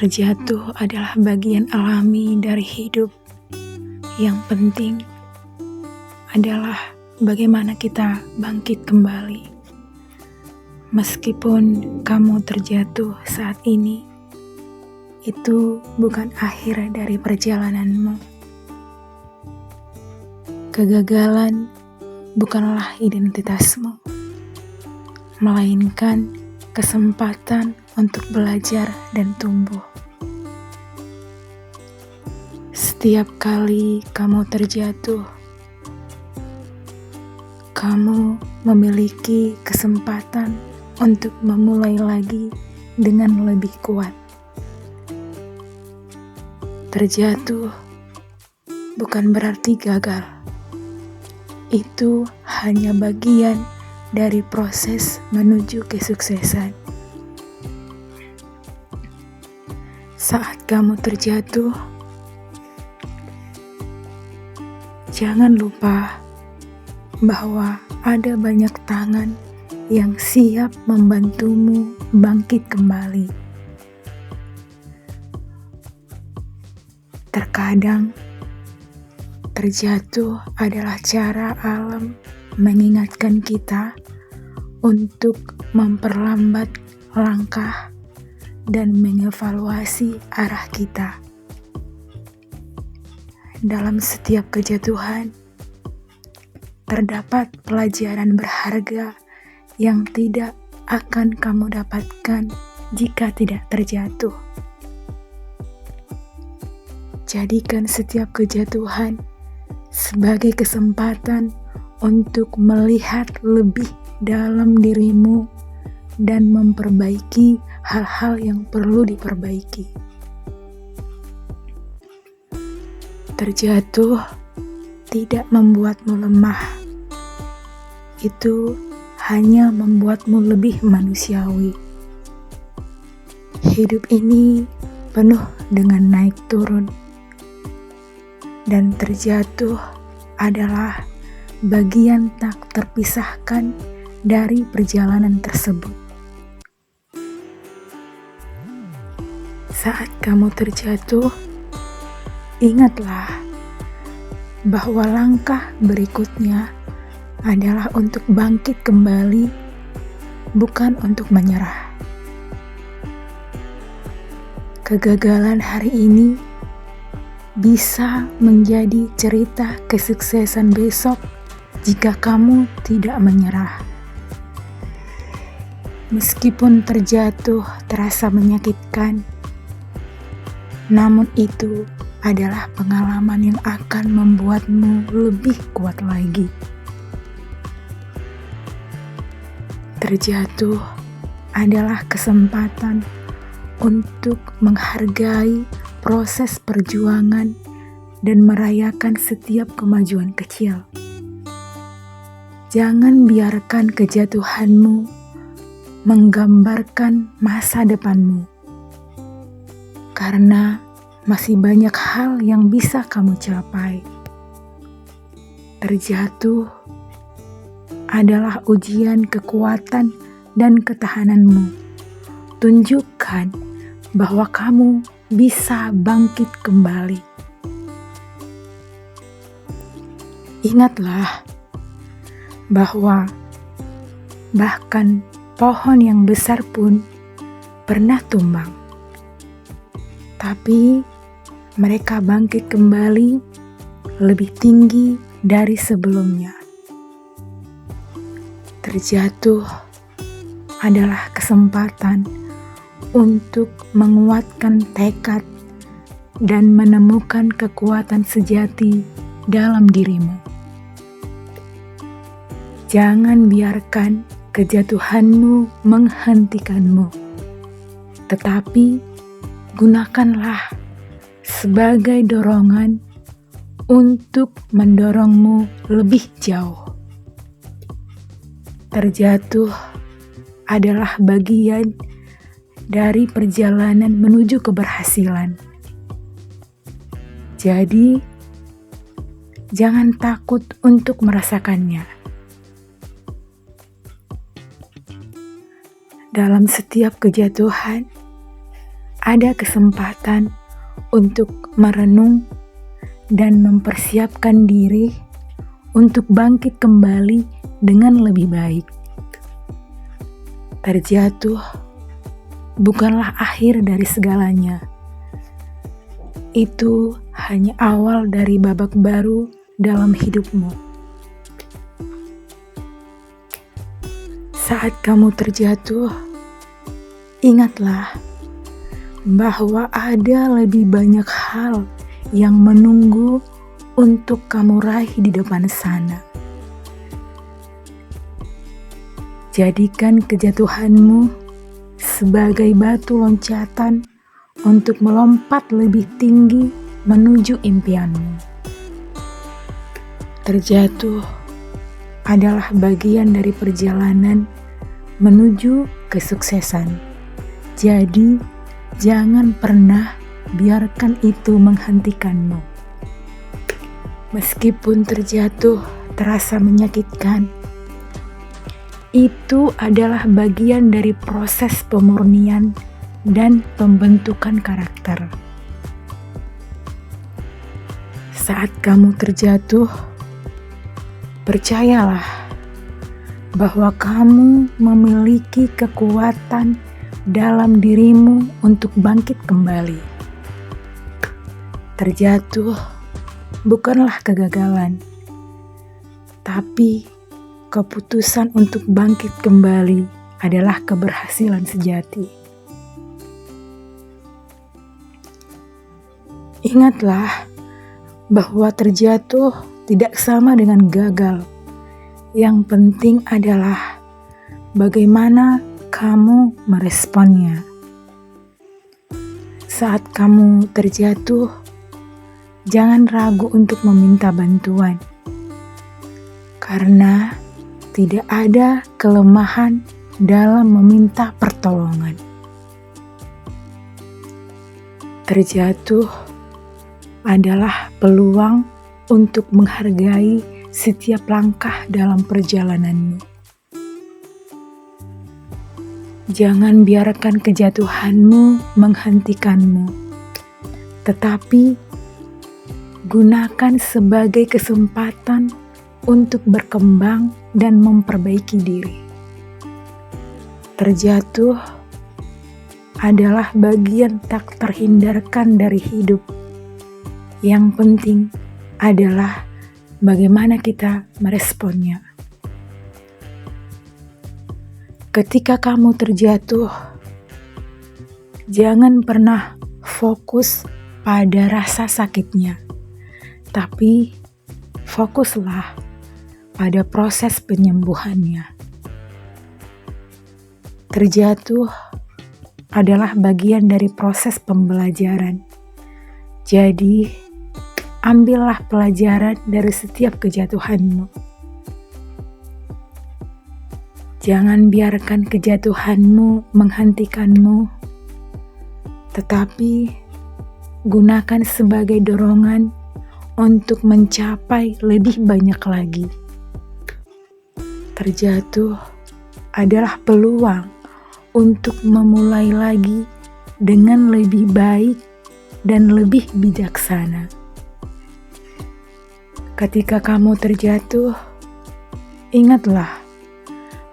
Terjatuh adalah bagian alami dari hidup. Yang penting adalah bagaimana kita bangkit kembali. Meskipun kamu terjatuh saat ini, itu bukan akhir dari perjalananmu. Kegagalan bukanlah identitasmu, melainkan kesempatan untuk belajar dan tumbuh. Setiap kali kamu terjatuh, kamu memiliki kesempatan untuk memulai lagi dengan lebih kuat. Terjatuh bukan berarti gagal. Itu hanya bagian dari proses menuju kesuksesan. Saat kamu terjatuh, jangan lupa bahwa ada banyak tangan yang siap membantumu bangkit kembali. Terkadang, terjatuh adalah cara alam mengingatkan kita untuk memperlambat langkah dan mengevaluasi arah kita. Dalam setiap kejatuhan, terdapat pelajaran berharga yang tidak akan kamu dapatkan jika tidak terjatuh. Jadikan setiap kejatuhan sebagai kesempatan untuk melihat lebih dalam dirimu dan memperbaiki hal-hal yang perlu diperbaiki. Terjatuh tidak membuatmu lemah. Itu hanya membuatmu lebih manusiawi. Hidup ini penuh dengan naik turun. Dan terjatuh adalah bagian tak terpisahkan dari perjalanan tersebut. Saat kamu terjatuh, ingatlah bahwa langkah berikutnya adalah untuk bangkit kembali, bukan untuk menyerah. Kegagalan hari ini bisa menjadi cerita kesuksesan besok jika kamu tidak menyerah. Meskipun terjatuh terasa menyakitkan, namun itu adalah pengalaman yang akan membuatmu lebih kuat lagi. Terjatuh adalah kesempatan untuk menghargai proses perjuangan dan merayakan setiap kemajuan kecil. Jangan biarkan kejatuhanmu menggambarkan masa depanmu, karena masih banyak hal yang bisa kamu capai. Terjatuh adalah ujian kekuatan dan ketahananmu. Tunjukkan bahwa kamu bisa bangkit kembali. Ingatlah bahwa bahkan pohon yang besar pun pernah tumbang, tapi mereka bangkit kembali lebih tinggi dari sebelumnya. Terjatuh adalah kesempatan untuk menguatkan tekad dan menemukan kekuatan sejati dalam dirimu. Jangan biarkan kejatuhanmu menghentikanmu, tetapi gunakanlah sebagai dorongan untuk mendorongmu lebih jauh. Terjatuh adalah bagian dari perjalanan menuju keberhasilan. Jadi, jangan takut untuk merasakannya. Dalam setiap kejatuhan, ada kesempatan untuk merenung dan mempersiapkan diri untuk bangkit kembali dengan lebih baik. Terjatuh bukanlah akhir dari segalanya. Itu hanya awal dari babak baru dalam hidupmu. Saat kamu terjatuh, ingatlah bahwa ada lebih banyak hal yang menunggu untuk kamu raih di depan sana. Jadikan kejatuhanmu sebagai batu loncatan untuk melompat lebih tinggi menuju impianmu. Terjatuh adalah bagian dari perjalanan menuju kesuksesan. Jadi, jangan pernah biarkan itu menghentikanmu. Meskipun terjatuh terasa menyakitkan, itu adalah bagian dari proses pemurnian dan pembentukan karakter. Saat kamu terjatuh, percayalah bahwa kamu memiliki kekuatan dalam dirimu untuk bangkit kembali. Terjatuh bukanlah kegagalan, tapi keputusan untuk bangkit kembali adalah keberhasilan sejati. Ingatlah bahwa terjatuh tidak sama dengan gagal. Yang penting adalah bagaimana kamu meresponnya. Saat kamu terjatuh, jangan ragu untuk meminta bantuan, karena tidak ada kelemahan dalam meminta pertolongan. Terjatuh adalah peluang untuk menghargai setiap langkah dalam perjalananmu. Jangan biarkan kejatuhanmu menghentikanmu, tetapi gunakan sebagai kesempatan untuk berkembang dan memperbaiki diri. Terjatuh adalah bagian tak terhindarkan dari hidup. Yang penting adalah bagaimana kita meresponnya. Ketika kamu terjatuh, jangan pernah fokus pada rasa sakitnya, tapi fokuslah pada proses penyembuhannya. Terjatuh adalah bagian dari proses pembelajaran. Jadi, ambillah pelajaran dari setiap kejatuhanmu. Jangan biarkan kejatuhanmu menghentikanmu, tetapi gunakan sebagai dorongan untuk mencapai lebih banyak lagi. Terjatuh adalah peluang untuk memulai lagi dengan lebih baik dan lebih bijaksana. Ketika kamu terjatuh, ingatlah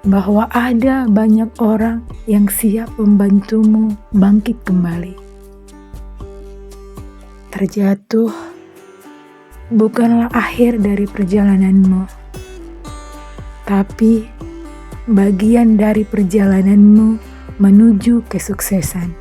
bahwa ada banyak orang yang siap membantumu bangkit kembali. Terjatuh bukanlah akhir dari perjalananmu, tapi bagian dari perjalananmu menuju kesuksesan.